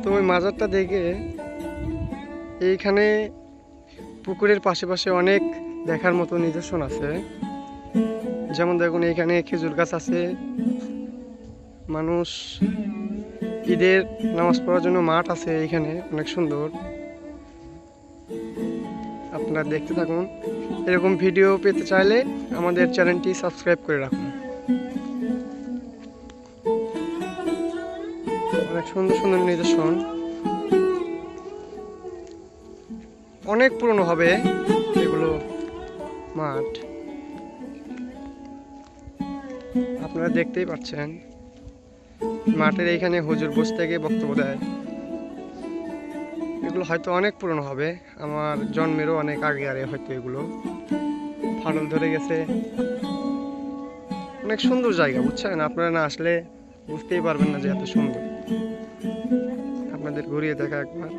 তো ওই মাজারটা দেখে এইখানে পুকুরের পাশে অনেক দেখার মতো নিদর্শন আছে। যেমন দেখুন এইখানে খেজুর গাছ আছে, মানুষ ঈদের নামাজ পড়ার জন্য মাঠ আছে এইখানে অনেক সুন্দর। আপনারা দেখতে থাকুন। এরকম ভিডিও পেতে চাইলে আমাদের চ্যানেলটি সাবস্ক্রাইব করে রাখুন। অনেক সুন্দর সুন্দর নিদর্শন, অনেক পুরনো হবে এগুলো মাঠ, আপনারা দেখতেই পাচ্ছেন। মাঠের এইখানে হুজুর বসে থেকে বক্তব্য দেয়। এগুলো হয়তো অনেক পুরনো হবে, আমার জন্মেরও অনেক আগে আরে হয়তো এগুলো ফাটল ধরে গেছে। অনেক সুন্দর জায়গা, বুঝছেন? আপনারা না আসলে বুঝতেই পারবেন না যে এত সুন্দর। আপনাদের ঘুরিয়ে দেখা একবার।